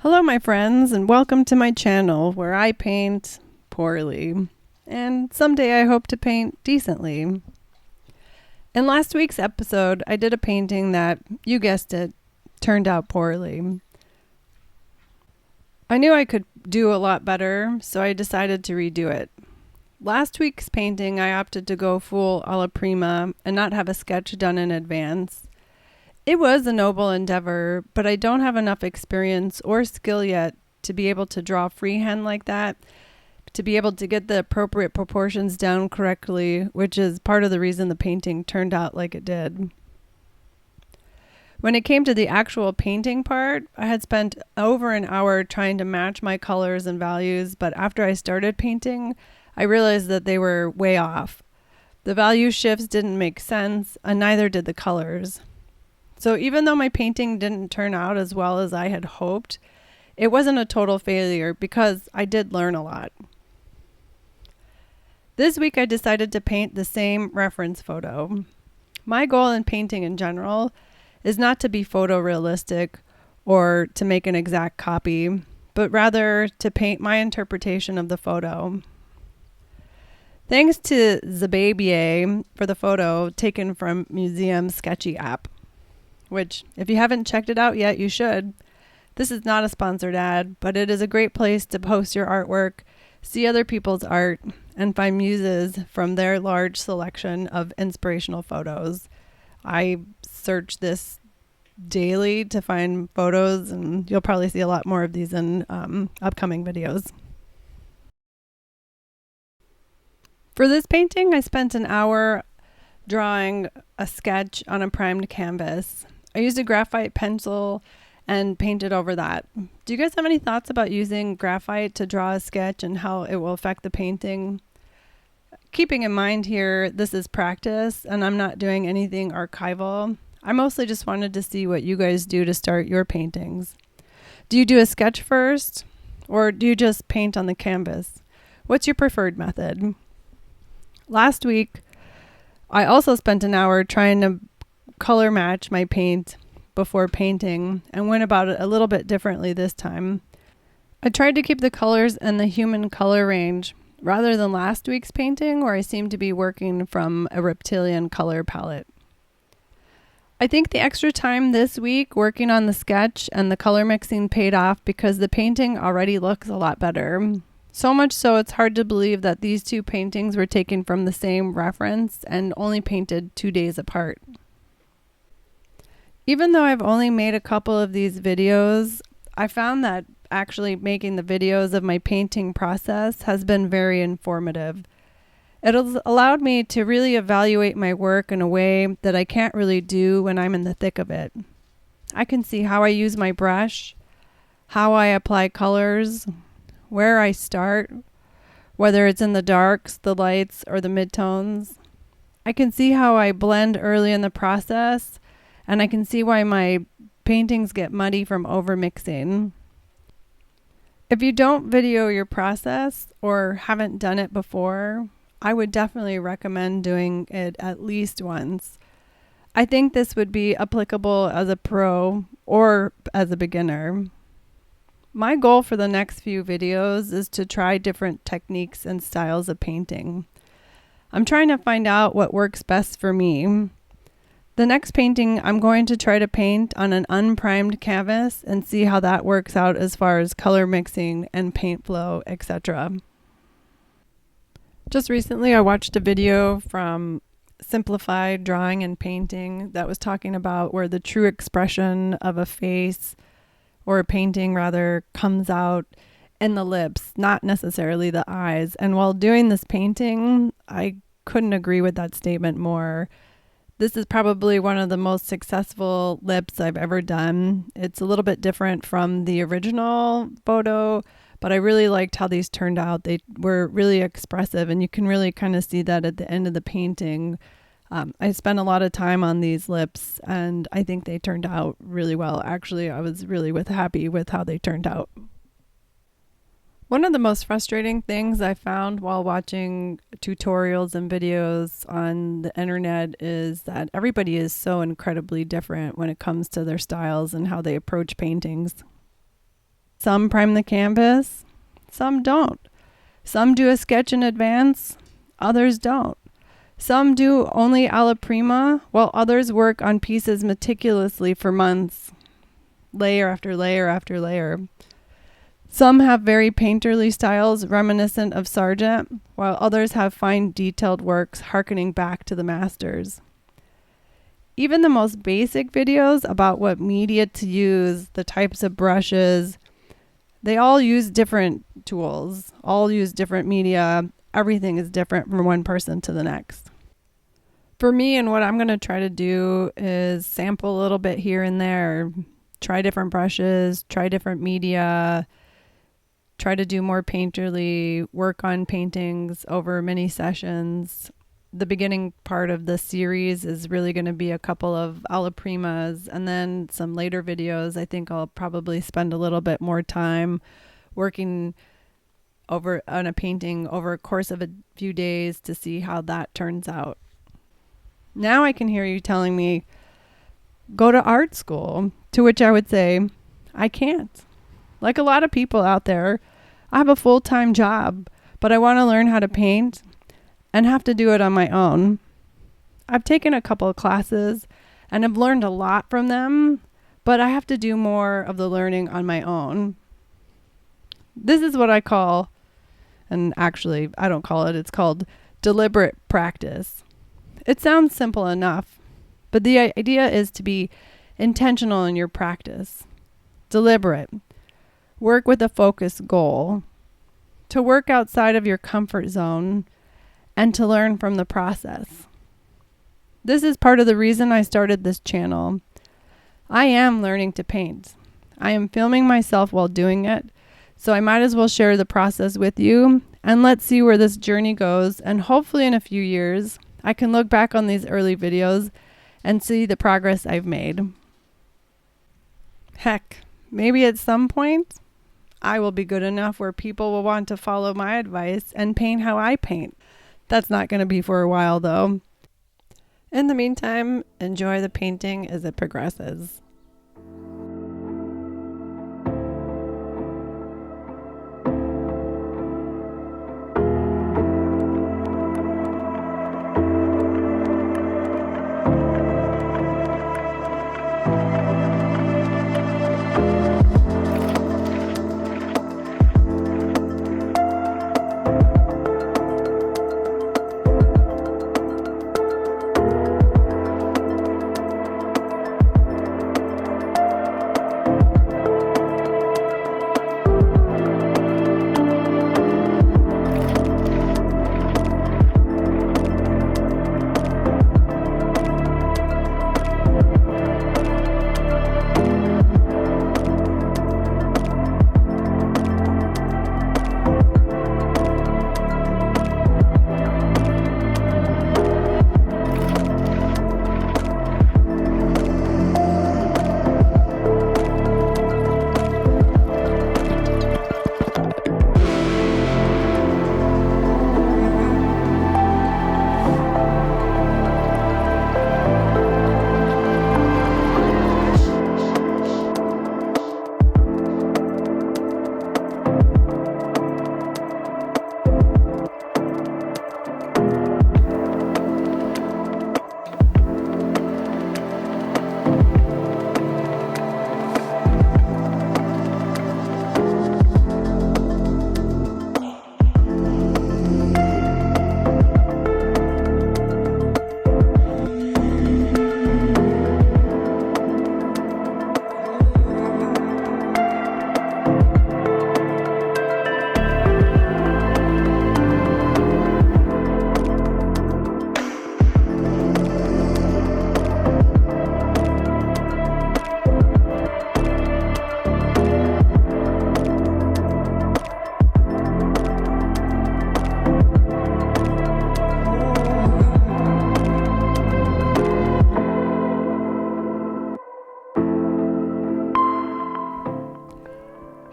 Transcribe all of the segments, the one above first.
Hello, my friends, and welcome to my channel where I paint poorly. And someday I hope to paint decently. In last week's episode, I did a painting that, you guessed it, turned out poorly. I knew I could do a lot better, so I decided to redo it. Last week's painting, I opted to go full alla prima and not have a sketch done in advance. It was a noble endeavor, but I don't have enough experience or skill yet to be able to draw freehand like that, to be able to get the appropriate proportions down correctly, which is part of the reason the painting turned out like it did. When it came to the actual painting part, I had spent over an hour trying to match my colors and values, but after I started painting, I realized that they were way off. The value shifts didn't make sense, and neither did the colors. So even though my painting didn't turn out as well as I had hoped, it wasn't a total failure because I did learn a lot. This week I decided to paint the same reference photo. My goal in painting in general is not to be photorealistic or to make an exact copy, but rather to paint my interpretation of the photo. Thanks to Zababier for the photo taken from Museum Sketchy app, which, if you haven't checked it out yet, you should. This is not a sponsored ad, but it is a great place to post your artwork, see other people's art, and find muses from their large selection of inspirational photos. I search this daily to find photos, and you'll probably see a lot more of these in upcoming videos. For this painting, I spent an hour drawing a sketch on a primed canvas. I used a graphite pencil and painted over that. Do you guys have any thoughts about using graphite to draw a sketch and how it will affect the painting? Keeping in mind here, this is practice and I'm not doing anything archival. I mostly just wanted to see what you guys do to start your paintings. Do you do a sketch first or do you just paint on the canvas? What's your preferred method? Last week, I also spent an hour trying to color match my paint before painting and went about it a little bit differently this time. I tried to keep the colors in the human color range rather than last week's painting where I seemed to be working from a reptilian color palette. I think the extra time this week working on the sketch and the color mixing paid off because the painting already looks a lot better. So much so it's hard to believe that these two paintings were taken from the same reference and only painted 2 days apart. Even though I've only made a couple of these videos, I found that actually making the videos of my painting process has been very informative. It has allowed me to really evaluate my work in a way that I can't really do when I'm in the thick of it. I can see how I use my brush, how I apply colors, where I start, whether it's in the darks, the lights, or the midtones. I can see how I blend early in the process, and I can see why my paintings get muddy from overmixing. If you don't video your process or haven't done it before, I would definitely recommend doing it at least once. I think this would be applicable as a pro or as a beginner. My goal for the next few videos is to try different techniques and styles of painting. I'm trying to find out what works best for me. The next painting I'm going to try to paint on an unprimed canvas and see how that works out as far as color mixing and paint flow, etc. Just recently I watched a video from Simplified Drawing and Painting that was talking about where the true expression of a face or a painting rather comes out in the lips, not necessarily the eyes. And while doing this painting, I couldn't agree with that statement more. This is probably one of the most successful lips I've ever done. It's a little bit different from the original photo, but I really liked how these turned out. They were really expressive, and you can really kind of see that at the end of the painting. I spent a lot of time on these lips, and I think they turned out really well. Actually, I was really happy with how they turned out. One of the most frustrating things I found while watching tutorials and videos on the internet is that everybody is so incredibly different when it comes to their styles and how they approach paintings. Some prime the canvas, some don't. Some do a sketch in advance, others don't. Some do only alla prima, while others work on pieces meticulously for months, layer after layer after layer. Some have very painterly styles reminiscent of Sargent, while others have fine detailed works harkening back to the masters. Even the most basic videos about what media to use, the types of brushes, they all use different tools, all use different media. Everything is different from one person to the next. For me, and what I'm going to try to do is sample a little bit here and there, try different brushes, try different media, try to do more painterly, work on paintings over many sessions. The beginning part of the series is really going to be a couple of alla primas, and then some later videos. I think I'll probably spend a little bit more time working over on a painting over a course of a few days to see how that turns out. Now I can hear you telling me, go to art school, to which I would say, I can't. Like a lot of people out there, I have a full-time job, but I want to learn how to paint and have to do it on my own. I've taken a couple of classes and have learned a lot from them, but I have to do more of the learning on my own. This is what I call, and actually I don't call it, it's called deliberate practice. It sounds simple enough, but the idea is to be intentional in your practice, deliberate, work with a focused goal, to work outside of your comfort zone, and to learn from the process. This is part of the reason I started this channel. I am learning to paint. I am filming myself while doing it, so I might as well share the process with you, and let's see where this journey goes, and hopefully in a few years, I can look back on these early videos and see the progress I've made. Heck, maybe at some point, I will be good enough where people will want to follow my advice and paint how I paint. That's not going to be for a while, though. In the meantime, enjoy the painting as it progresses.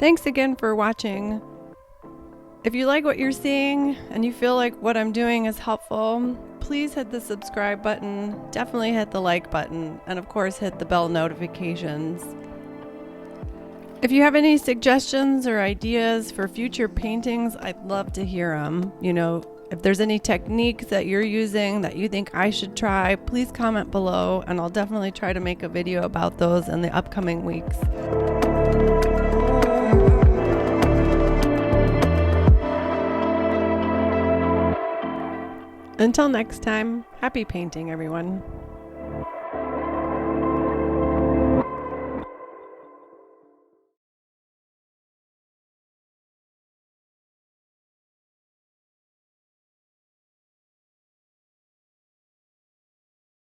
Thanks again for watching. If you like what you're seeing and you feel like what I'm doing is helpful, please hit the subscribe button, definitely hit the like button, and of course hit the bell notifications. If you have any suggestions or ideas for future paintings, I'd love to hear them. If there's any techniques that you're using that you think I should try, please comment below, and I'll definitely try to make a video about those in the upcoming weeks. Until next time, happy painting, everyone.